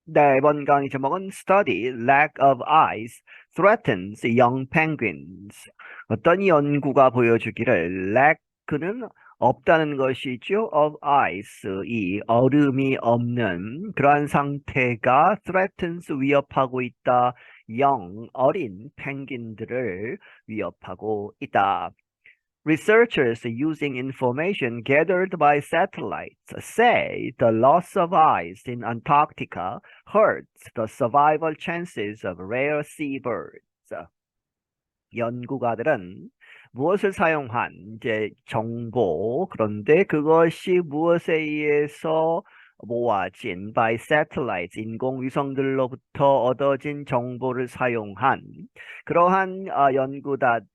네, 이번 강의 제목은 Study Lack of Ice Threatens Young Penguins. 어떤 연구가 보여주기를 lack는 없다는 것이죠. of ice, 이 얼음이 없는 그러한 상태가 threatens 위협하고 있다. 어린 펭귄들을 위협하고 있다. Researchers using information gathered by satellites say the loss of ice in Antarctica hurts the survival chances of rare seabirds. 연구가들은 무엇을 사용한 이제 정보, 그런데 그것이 무엇에 의해서 모아진 by satellites 인공위성들로부터 얻어진 정보를 사용한 그러한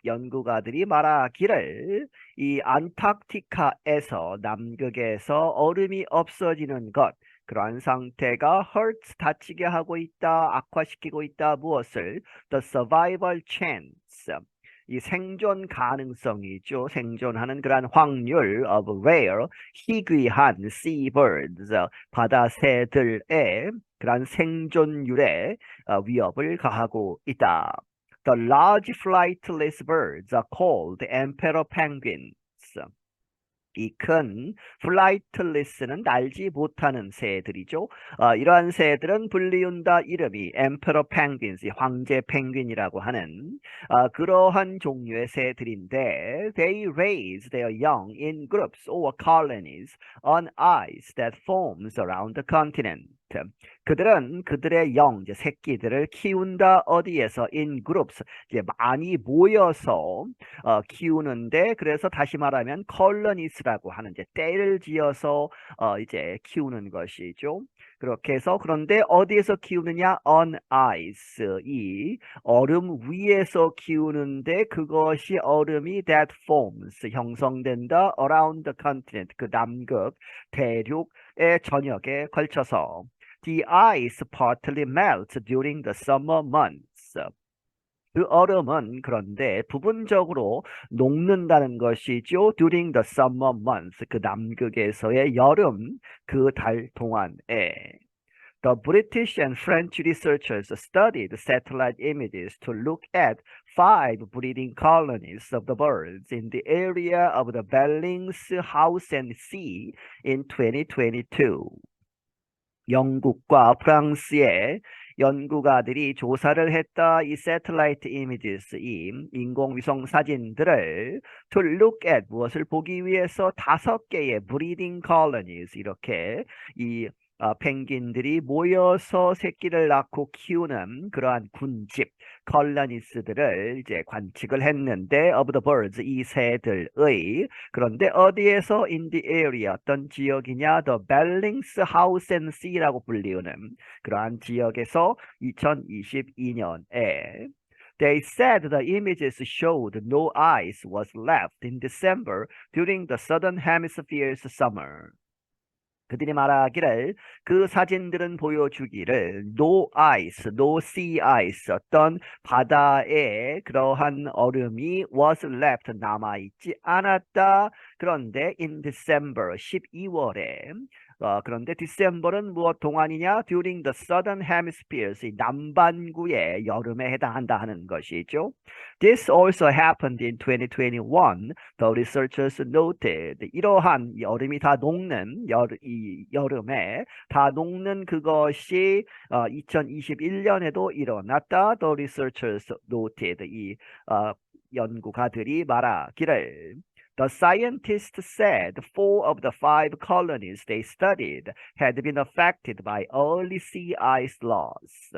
연구가들이 말하기를 이 안타르티카에서 남극에서 얼음이 없어지는 것, 그러한 상태가 hurts 다치게 하고 있다, 악화시키고 있다. 무엇을? The survival chance, 이 생존 가능성이죠. 생존하는 그러한 확률 of rare, 희귀한 seabirds, 바다 새들의 그러한 생존율에 위협을 가하고 있다. The large flightless birds are called emperor penguins. 이 큰 플라이틀리스는 날지 못하는 새들이죠. 이러한 새들은 불리운다 이름이 엠페러 펭귄스, 황제 펭귄이라고 하는 그러한 종류의 새들인데 they raise their young in groups or colonies on ice that forms around the continent. 그들은 그들의 이제 새끼들을 키운다. 어디에서? in groups, 이제 많이 모여서 키우는데, 그래서 다시 말하면 컬러니스라고 하는 이제 떼를 지어서 이제 키우는 것이죠. 그렇게 해서 그런데 어디에서 키우느냐? on ice, 이 얼음 위에서 키우는데 그것이 얼음이 that forms 형성된다 around the continent, 그 남극 대륙의 전역에 걸쳐서. The ice partly melts during the summer months. 그 얼음은 그런데 부분적으로 녹는다는 것이죠. During the summer months, 그 남극에서의 여름 그 달 동안에. The British and French researchers studied satellite images to look at 5 breeding colonies of the birds in the area of the Bellingshausen Sea in 2022. 영국과 프랑스의 연구가들이 조사를 했다. 이 satellite images, 이 인공위성 사진들을 to look at, 무엇을 보기 위해서? 5개의 breeding colonies, 이렇게 이 펭귄들이 모여서 새끼를 낳고 키우는 그러한 군집 컬러니스들을 이제 관측을 했는데 of the birds, 이 새들의. 그런데 어디에서? in the area, 어떤 지역이냐? the Bellingshausen Sea라고 불리우는 그러한 지역에서 2022년에 They said the images showed no ice was left in December during the Southern Hemisphere's summer. 그들이 말하기를 그 사진들은 보여주기를 no ice, no sea ice, 어떤 바다에 그러한 얼음이 was left, 남아있지 않았다. 그런데 in December, 12월에 그런데 December은 무엇 동안이냐? During the Southern Hemispheres, 이 남반구의 여름에 해당한다 하는 것이죠. This also happened in 2021. The researchers noted 이러한 여름이 다 녹는 이 여름에 다 녹는 그것이 2021년에도 일어났다. The researchers noted 이 연구가들이 말하기를 The scientists said 4 of the 5 colonies they studied had been affected by early sea ice loss.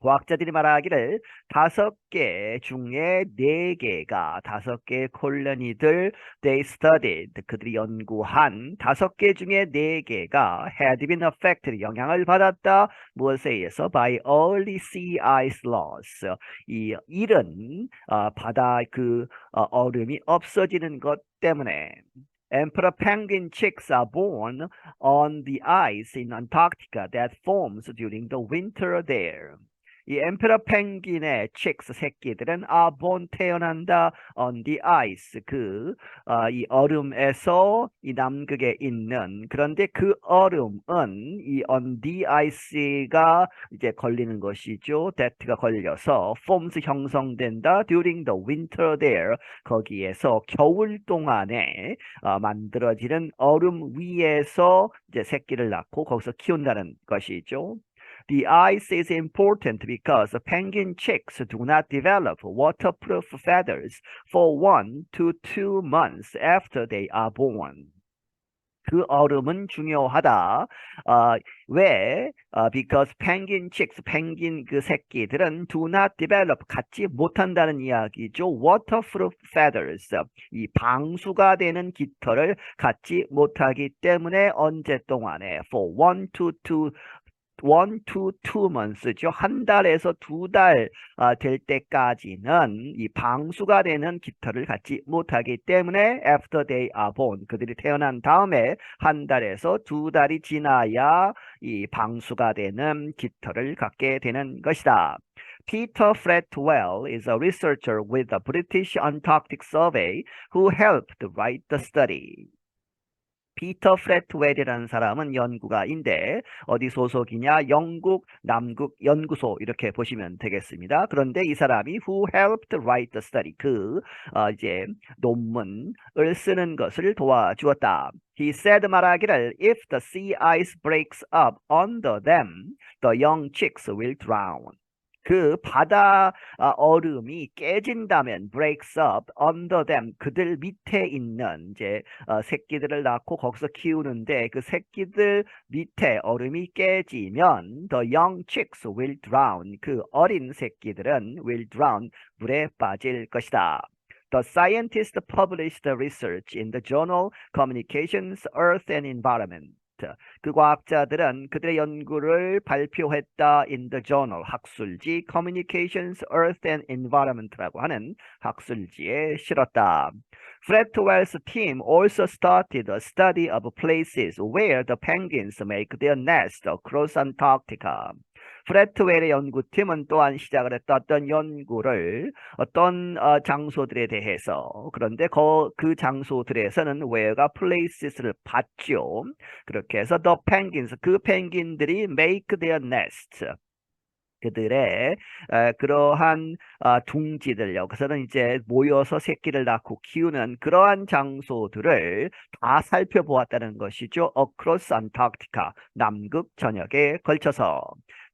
과학자들이 말하기를 5개 중에 4개가 5개의 콜로니들 they studied, 그들이 연구한 5개 중에 4개가 had been affected, 영향을 받았다. 무엇에 의해서? by early sea ice loss, 이 이른 바다 그 얼음이 없어지는 것 때문에. Emperor penguin chicks are born on the ice in Antarctica that forms during the winter there. 이 emperor 펭귄의 chicks 새끼들은 are born 태어난다 on the ice 이 얼음에서 이 남극에 있는 그런데 그 얼음은 이 on the ice가 이제 걸리는 것이죠. that가 걸려서 forms 형성된다 during the winter there 거기에서 겨울 동안에 만들어지는 얼음 위에서 이제 새끼를 낳고 거기서 키운다는 것이죠. The ice is important because penguin chicks do not develop waterproof feathers for 1 to 2 months after they are born. 그 얼음은 중요하다. 왜? Because penguin chicks, 펭귄 그 새끼들은 do not develop, 갖지 못한다는 이야기죠. Waterproof feathers, 이 방수가 되는 깃털을 갖지 못하기 때문에 언제 동안에 for 1 to 2 months죠. 한 달에서 2달 될 때까지는 이 방수가 되는 깃털을 갖지 못하기 때문에 after they are born 그들이 태어난 다음에 한 달에서 2달이 지나야 이 방수가 되는 깃털을 갖게 되는 것이다. Peter Fretwell is a researcher with the British Antarctic Survey who helped write the study. 피터 프레트웰이라는 사람은 연구가인데 어디 소속이냐? 영국 남극 연구소 이렇게 보시면 되겠습니다. 그런데 이 사람이 who helped write the study 이제 논문을 쓰는 것을 도와주었다. He said 말하기를 if the sea ice breaks up under them, the young chicks will drown. 그 바다 얼음이 깨진다면 breaks up under them 그들 밑에 있는 이제 새끼들을 낳고 거기서 키우는데 그 새끼들 밑에 얼음이 깨지면 the young chicks will drown 그 어린 새끼들은 will drown 물에 빠질 것이다. The scientists published the research in the journal Communications, Earth and Environment. 그 과학자들은 그들의 연구를 발표했다 in the journal 학술지 Communications, Earth and Environment라고 하는 학술지에 실었다. Fretwell's team also started a study of places where the penguins make their nest across Antarctica. 프레트웰의 연구팀은 또한 시작을 했던 어떤 연구를 어떤 장소들에 대해서 그런데 그 장소들에서는 where가 places를 봤죠. 그렇게 해서 the penguins 그 펭귄들이 make their nest 그들의 그러한 둥지들 여기서는 이제 모여서 새끼를 낳고 키우는 그러한 장소들을 다 살펴보았다는 것이죠. Across Antarctica 남극 전역에 걸쳐서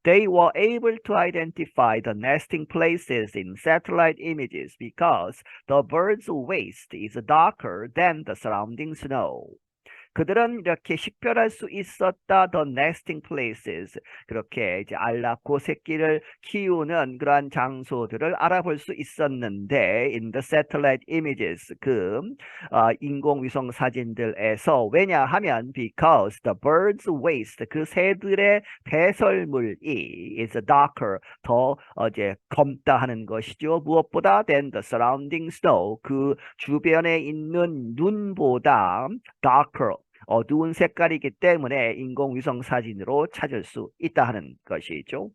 They were able to identify the nesting places in satellite images because the bird's waist is darker than the surrounding snow. 그들은 이렇게 식별할 수 있었다. The nesting places. 그렇게 이제 알 낳고 새끼를 키우는 그러한 장소들을 알아볼 수 있었는데 in the satellite images. 인공위성 사진들에서 왜냐하면 because the bird's waist. 그 새들의 배설물이 is darker. 더 이제 검다 하는 것이죠. 무엇보다 than the surrounding snow. 그 주변에 있는 눈보다 darker. 어두운 색깔이기 때문에 인공위성 사진으로 찾을 수 있다 하는 것이죠.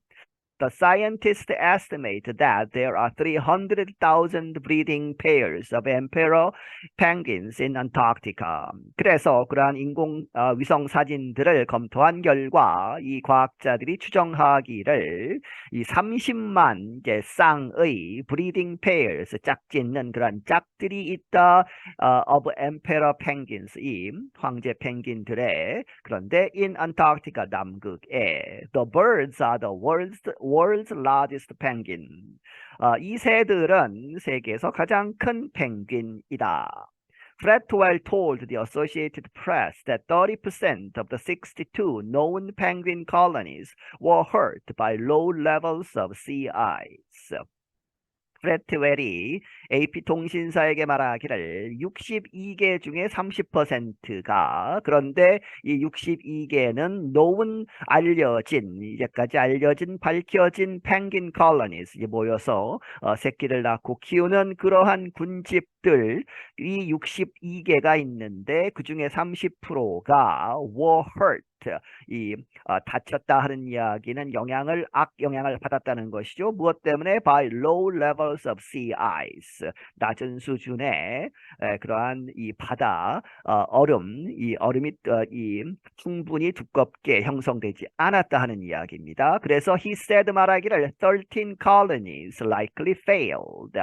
The scientists estimate that there are 300,000 breeding pairs of emperor penguins in Antarctica. 그래서 그러한 인공위성 사진들을 검토한 결과 이 과학자들이 추정하기를 이 30만 이제 쌍의 breeding pairs 짝짓는 그러한 짝들이 있다 of emperor penguins 이 황제 펭귄들의 그런데 in Antarctica 남극에 the birds are the world's largest penguin. 이 새들은 세계에서 가장 큰 펭귄이다. Fretwell told the Associated Press that 30% of the 62 known penguin colonies were hurt by low levels of sea ice. 프레트웰이 AP통신사에게 말하기를 62개 중에 30%가 그런데 이 62개는 known 이제까지 알려진 밝혀진 펭귄 콜로니스 모여서 새끼를 낳고 키우는 그러한 군집 군집들이 62개가 있는데 그 중에 30%가 were hurt. 다쳤다 하는 이야기는 악영향을 받았다는 것이죠. 무엇 때문에? By low levels of sea ice. 낮은 수준의 그러한 이 바다 이 얼음이 충분히 두껍게 형성되지 않았다 하는 이야기입니다. 그래서 he said 말하기를 13 colonies likely failed.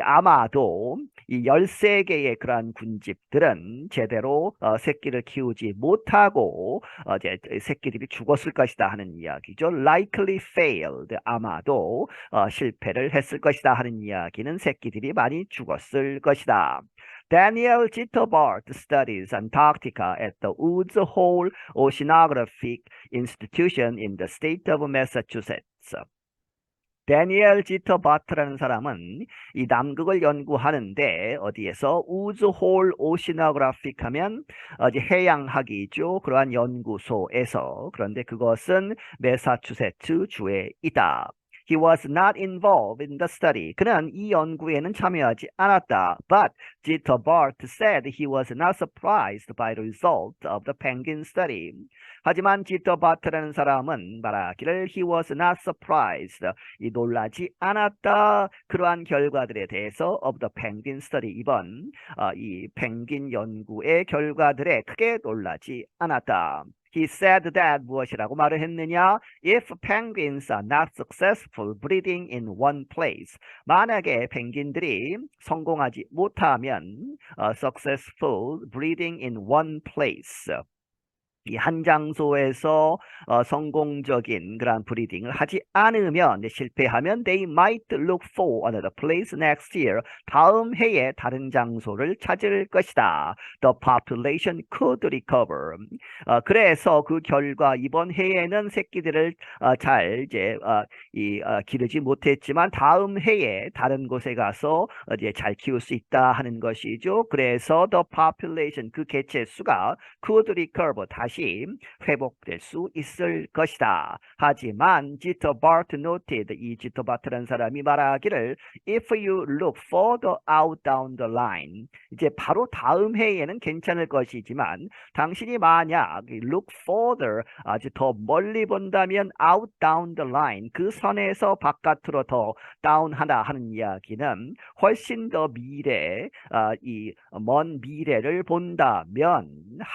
아마도 이 13개의 그러한 군집들은 제대로 새끼를 키우지 못하고 이제 새끼들이 죽었을 것이다 하는 이야기죠. likely failed. 아마도 실패를 했을 것이다 하는 이야기는 새끼들이 많이 죽었을 것이다. Daniel Jitterbart studies Antarctica at the Woods Hole Oceanographic Institution in the state of Massachusetts. 데니엘 지터바트라는 사람은 이 남극을 연구하는데 어디에서 우즈홀 오시너그래픽 하면 이제 해양학이죠. 그러한 연구소에서 그런데 그것은 매사추세츠 주에 있다. He was not involved in the study. 그는 이 연구에는 참여하지 않았다. But Jitterbart said he was not surprised by the result of the penguin study. 하지만 지터바트라는 사람은 말하기를 he was not surprised. 놀라지 않았다. 그러한 결과들에 대해서 of the penguin study. 이 펭귄 연구의 결과들에 크게 놀라지 않았다. He said that 무엇이라고 말을 했느냐? If penguins are not successful breeding in one place. 만약에 펭귄들이 성공하지 못하면 successful breeding in one place. 이 한 장소에서 성공적인 그런 브리딩을 하지 않으면 실패하면 they might look for another place next year. 다음 해에 다른 장소를 찾을 것이다. The population could recover. 그래서 그 결과 이번 해에는 새끼들을 잘 기르지 못했지만 다음 해에 다른 곳에 가서 이제 잘 키울 수 있다 하는 것이죠. 그래서 the population 그 개체 수가 could recover 다시 회복될 수 있을 것이다. 하지만 지터바트 noted 이 지터바트라는 사람이 말하기를 if you look further out down the line 이제 바로 다음 해에는 괜찮을 것이지만 당신이 만약 look further 아주 더 멀리 본다면 out down the line 그 선에서 바깥으로 더 다운하다 하는 이야기는 훨씬 더 이 먼 미래를 본다면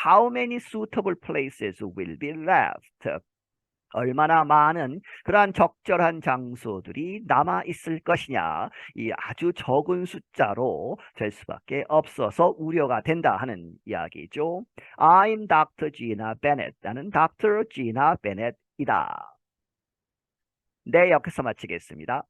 how many suitable places will be left. 얼마나 많은 그러한 적절한 장소들이 남아 있을 것이냐. 이 아주 적은 숫자로 될 수밖에 없어서 우려가 된다 하는 이야기죠. I'm Dr. Gina Bennett. 나는 Dr. Gina Bennett이다. 네, 여기서 마치겠습니다.